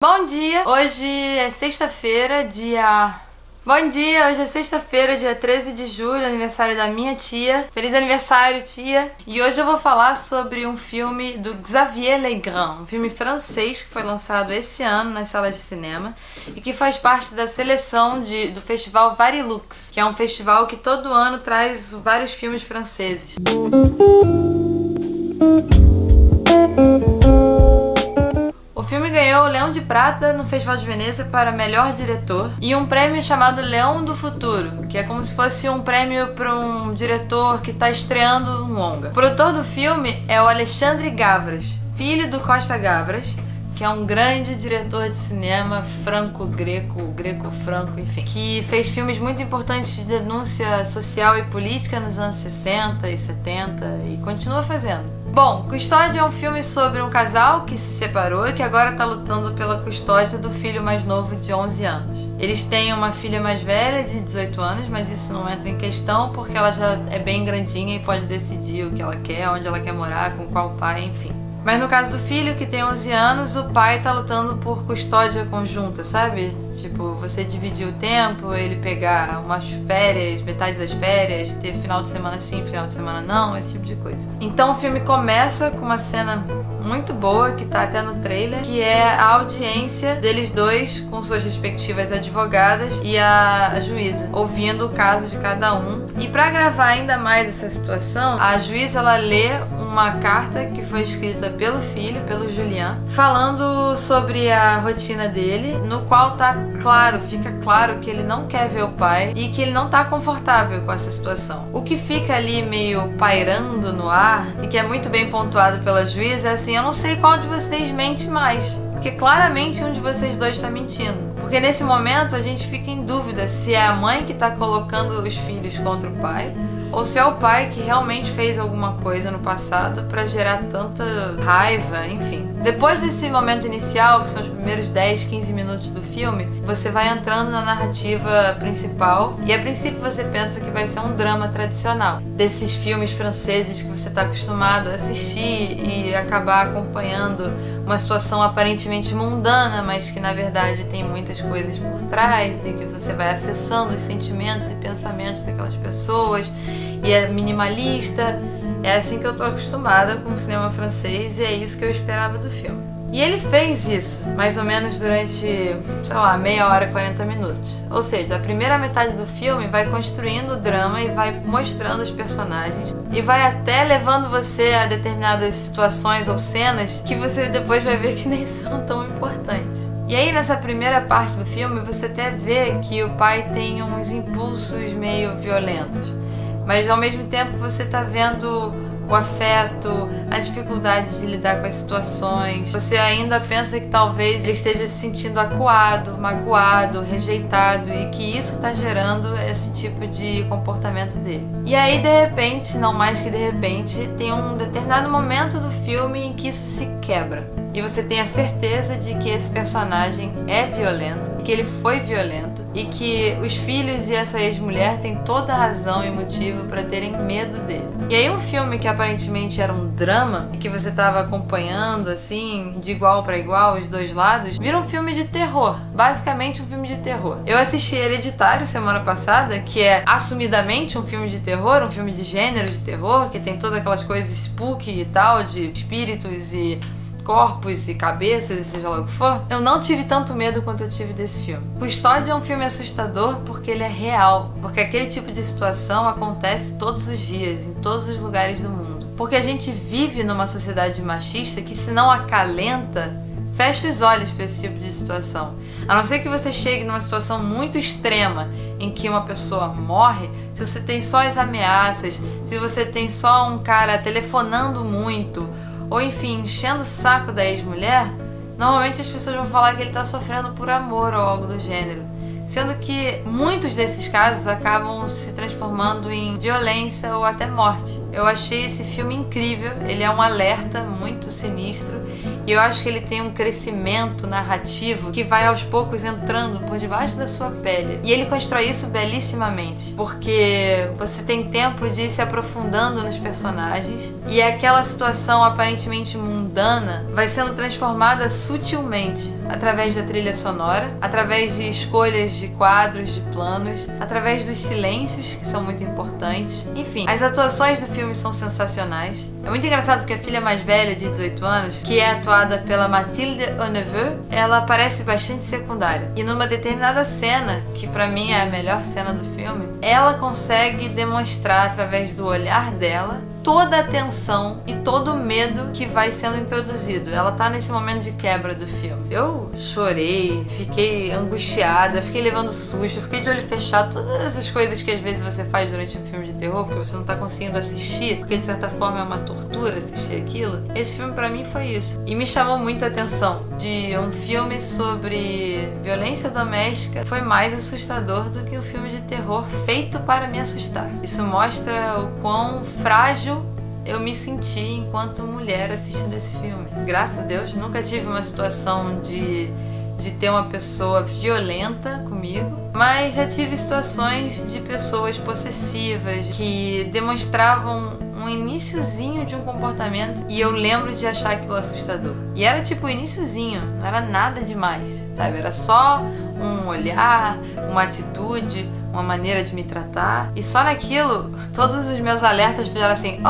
Bom dia! Hoje é sexta-feira, Bom dia! Hoje é sexta-feira, dia 13 de julho, aniversário da minha tia. Feliz aniversário, tia! E hoje eu vou falar sobre um filme do Xavier Legrand, um filme francês que foi lançado esse ano nas salas de cinema e que faz parte da seleção do festival Varilux, que é um festival que todo ano traz vários filmes franceses. O filme ganhou o Leão de Prata no Festival de Veneza para melhor diretor e um prêmio chamado Leão do Futuro, que é como se fosse um prêmio para um diretor que está estreando um longa. O produtor do filme é o Alexandre Gavras, filho do Costa Gavras, que é um grande diretor de cinema franco-greco, greco-franco, enfim, que fez filmes muito importantes de denúncia social e política nos anos 60 e 70 e continua fazendo. Bom, Custódia é um filme sobre um casal que se separou e que agora está lutando pela custódia do filho mais novo de 11 anos. Eles têm uma filha mais velha de 18 anos, mas isso não entra em questão porque ela já é bem grandinha e pode decidir o que ela quer, onde ela quer morar, com qual pai, enfim. Mas no caso do filho, que tem 11 anos, o pai tá lutando por custódia conjunta, sabe? Tipo, você dividir o tempo, ele pegar umas férias, metade das férias, ter final de semana sim, final de semana não, esse tipo de coisa. Então o filme começa com uma cena muito boa, que tá até no trailer, que é a audiência deles dois com suas respectivas advogadas e a juíza, ouvindo o caso de cada um. E pra gravar ainda mais essa situação, a juíza ela lê uma carta que foi escrita pelo filho, pelo Julian, falando sobre a rotina dele, no qual fica claro que ele não quer ver o pai e que ele não tá confortável com essa situação. O que fica ali meio pairando no ar e que é muito bem pontuado pela juíza é assim: eu não sei qual de vocês mente mais, porque claramente um de vocês dois está mentindo. Porque nesse momento a gente fica em dúvida se é a mãe que está colocando os filhos contra o pai ou se é o pai que realmente fez alguma coisa no passado para gerar tanta raiva, enfim. Depois desse momento inicial, que são os primeiros 10, 15 minutos do filme, você vai entrando na narrativa principal e a princípio você pensa que vai ser um drama tradicional, desses filmes franceses que você está acostumado a assistir e acabar acompanhando uma situação aparentemente mundana, mas que na verdade tem muitas coisas por trás e que você vai acessando os sentimentos e pensamentos daquelas pessoas e é minimalista. É assim que eu tô acostumada com o cinema francês e é isso que eu esperava do filme. E ele fez isso, mais ou menos durante, sei lá, meia hora, 40 minutos. Ou seja, a primeira metade do filme vai construindo o drama e vai mostrando os personagens e vai até levando você a determinadas situações ou cenas que você depois vai ver que nem são tão importantes. E aí nessa primeira parte do filme você até vê que o pai tem uns impulsos meio violentos, mas ao mesmo tempo você tá vendo o afeto, a dificuldade de lidar com as situações. Você ainda pensa que talvez ele esteja se sentindo acuado, magoado, rejeitado e que isso está gerando esse tipo de comportamento dele. E aí, de repente, não mais que de repente, tem um determinado momento do filme em que isso se quebra. E você tem a certeza de que esse personagem é violento, que ele foi violento e que os filhos e essa ex-mulher têm toda a razão e motivo para terem medo dele. E aí um filme que aparentemente era um drama e que você estava acompanhando assim, de igual para igual, os dois lados, vira um filme de terror, basicamente um filme de terror. Eu assisti Hereditário semana passada, que é assumidamente um filme de terror, um filme de gênero de terror, que tem todas aquelas coisas spooky e tal, de espíritos e corpos e cabeças e seja lá o que for. Eu não tive tanto medo quanto eu tive desse filme. Custódia é um filme assustador porque ele é real, porque aquele tipo de situação acontece todos os dias, em todos os lugares do mundo. Porque a gente vive numa sociedade machista que, se não acalenta, fecha os olhos para esse tipo de situação. A não ser que você chegue numa situação muito extrema em que uma pessoa morre, se você tem só as ameaças, se você tem só um cara telefonando muito, ou enfim, enchendo o saco da ex-mulher, normalmente as pessoas vão falar que ele está sofrendo por amor ou algo do gênero. Sendo que muitos desses casos acabam se transformando em violência ou até morte. Eu achei esse filme incrível, ele é um alerta muito sinistro e eu acho que ele tem um crescimento narrativo que vai aos poucos entrando por debaixo da sua pele. E ele constrói isso belíssimamente, porque você tem tempo de ir se aprofundando nos personagens e aquela situação aparentemente mundana vai sendo transformada sutilmente através da trilha sonora, através de escolhas de quadros, de planos, através dos silêncios, que são muito importantes. Enfim, as atuações do filme são sensacionais. É muito engraçado porque a filha mais velha, de 18 anos, que é atuada pela Mathilde Honneveux, ela parece bastante secundária. E numa determinada cena, que pra mim é a melhor cena do filme, ela consegue demonstrar através do olhar dela toda a tensão e todo o medo que vai sendo introduzido. Ela tá nesse momento de quebra do filme. Eu chorei, fiquei angustiada, fiquei levando susto, fiquei de olho fechado, todas essas coisas que às vezes você faz durante um filme de terror, porque você não tá conseguindo assistir, porque de certa forma é uma tortura assistir aquilo. Esse filme pra mim foi isso. E me chamou muito a atenção de um filme sobre violência doméstica. Foi mais assustador do que um filme de terror feito para me assustar. Isso mostra o quão frágil eu me senti enquanto mulher assistindo esse filme. Graças a Deus, nunca tive uma situação de ter uma pessoa violenta comigo, mas já tive situações de pessoas possessivas que demonstravam um iniciozinho de um comportamento e eu lembro de achar aquilo assustador. E era tipo o iniciozinho, não era nada demais, sabe? Era só um olhar, uma atitude, uma maneira de me tratar. E só naquilo, todos os meus alertas fizeram assim: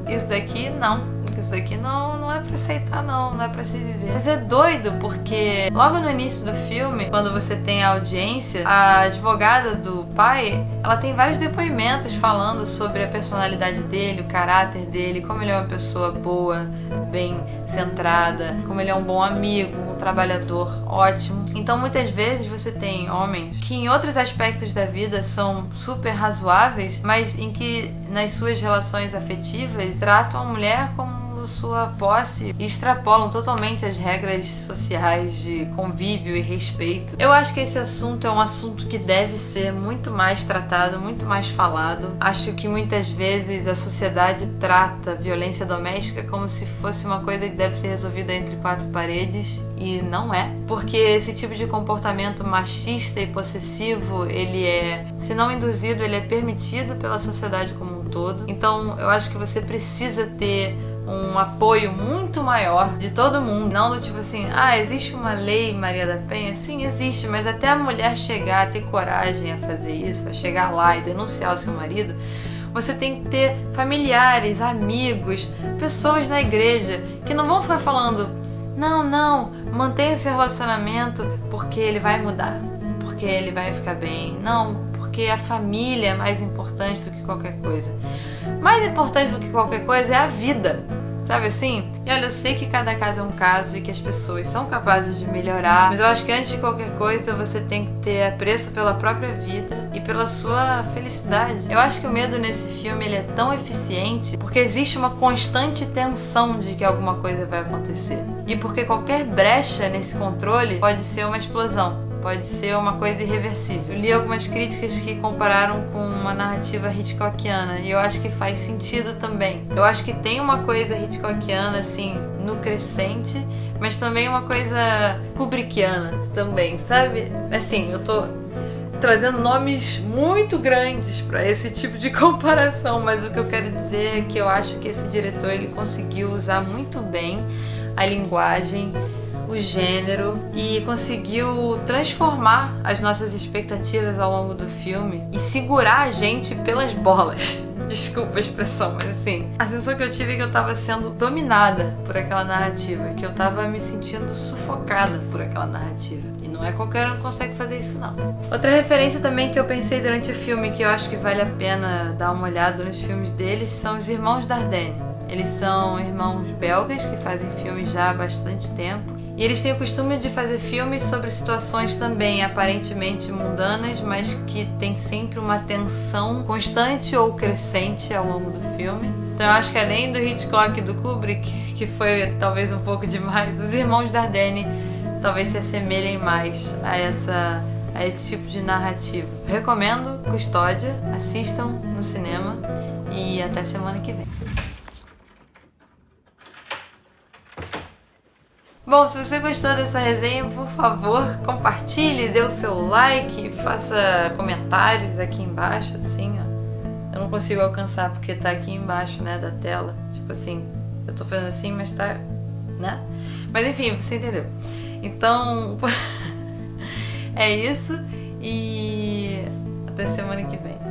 isso daqui não. Isso daqui não é pra aceitar, não é pra se viver. Mas é doido porque logo no início do filme, quando você tem a audiência, a advogada do pai, ela tem vários depoimentos falando sobre a personalidade dele, o caráter dele, como ele é uma pessoa boa, bem centrada, como ele é um bom amigo, um trabalhador ótimo. Então muitas vezes você tem homens que em outros aspectos da vida são super razoáveis, mas em que nas suas relações afetivas tratam a mulher como sua posse e extrapolam totalmente as regras sociais de convívio e respeito. Eu acho que esse assunto é um assunto que deve ser muito mais tratado, muito mais falado. Acho que muitas vezes a sociedade trata a violência doméstica como se fosse uma coisa que deve ser resolvida entre quatro paredes e não é, porque esse tipo de comportamento machista e possessivo, ele é, se não induzido, ele é permitido pela sociedade como um todo. Então eu acho que você precisa ter um apoio muito maior de todo mundo, não do tipo assim, existe uma lei Maria da Penha? Sim, existe, mas até a mulher chegar a ter coragem a fazer isso, a chegar lá e denunciar o seu marido, você tem que ter familiares, amigos, pessoas na igreja que não vão ficar falando: não, mantenha esse relacionamento porque ele vai mudar, porque ele vai ficar bem. Não, porque a família é mais importante do que qualquer coisa. Mais importante do que qualquer coisa é a vida, sabe assim? E olha, eu sei que cada caso é um caso e que as pessoas são capazes de melhorar, mas eu acho que antes de qualquer coisa você tem que ter apreço pela própria vida e pela sua felicidade. Eu acho que o medo nesse filme ele é tão eficiente porque existe uma constante tensão de que alguma coisa vai acontecer. E porque qualquer brecha nesse controle pode ser uma explosão. Pode ser uma coisa irreversível. Eu li algumas críticas que compararam com uma narrativa hitchcockiana e eu acho que faz sentido também. Eu acho que tem uma coisa hitchcockiana, assim, no crescente, mas também uma coisa kubrickiana também, sabe? Assim, eu tô trazendo nomes muito grandes para esse tipo de comparação, mas o que eu quero dizer é que eu acho que esse diretor ele conseguiu usar muito bem a linguagem, o gênero e conseguiu transformar as nossas expectativas ao longo do filme e segurar a gente pelas bolas. Desculpa a expressão, mas assim, a sensação que eu tive é que eu tava sendo dominada por aquela narrativa, que eu tava me sentindo sufocada por aquela narrativa. E não é qualquer um que consegue fazer isso, não. Outra referência também que eu pensei durante o filme, que eu acho que vale a pena dar uma olhada nos filmes deles, são os Irmãos Dardenne. Eles são irmãos belgas que fazem filmes já há bastante tempo. E eles têm o costume de fazer filmes sobre situações também aparentemente mundanas, mas que tem sempre uma tensão constante ou crescente ao longo do filme. Então eu acho que além do Hitchcock e do Kubrick, que foi talvez um pouco demais, os Irmãos Dardenne talvez se assemelhem mais a esse tipo de narrativa. Eu recomendo Custódia, assistam no cinema. e até semana que vem. Bom, se você gostou dessa resenha, por favor, compartilhe, dê o seu like, faça comentários aqui embaixo, assim, ó. Eu não consigo alcançar porque tá aqui embaixo, né, da tela. Tipo assim, eu tô fazendo assim, mas tá, né? Mas enfim, você entendeu. Então, é isso e até semana que vem.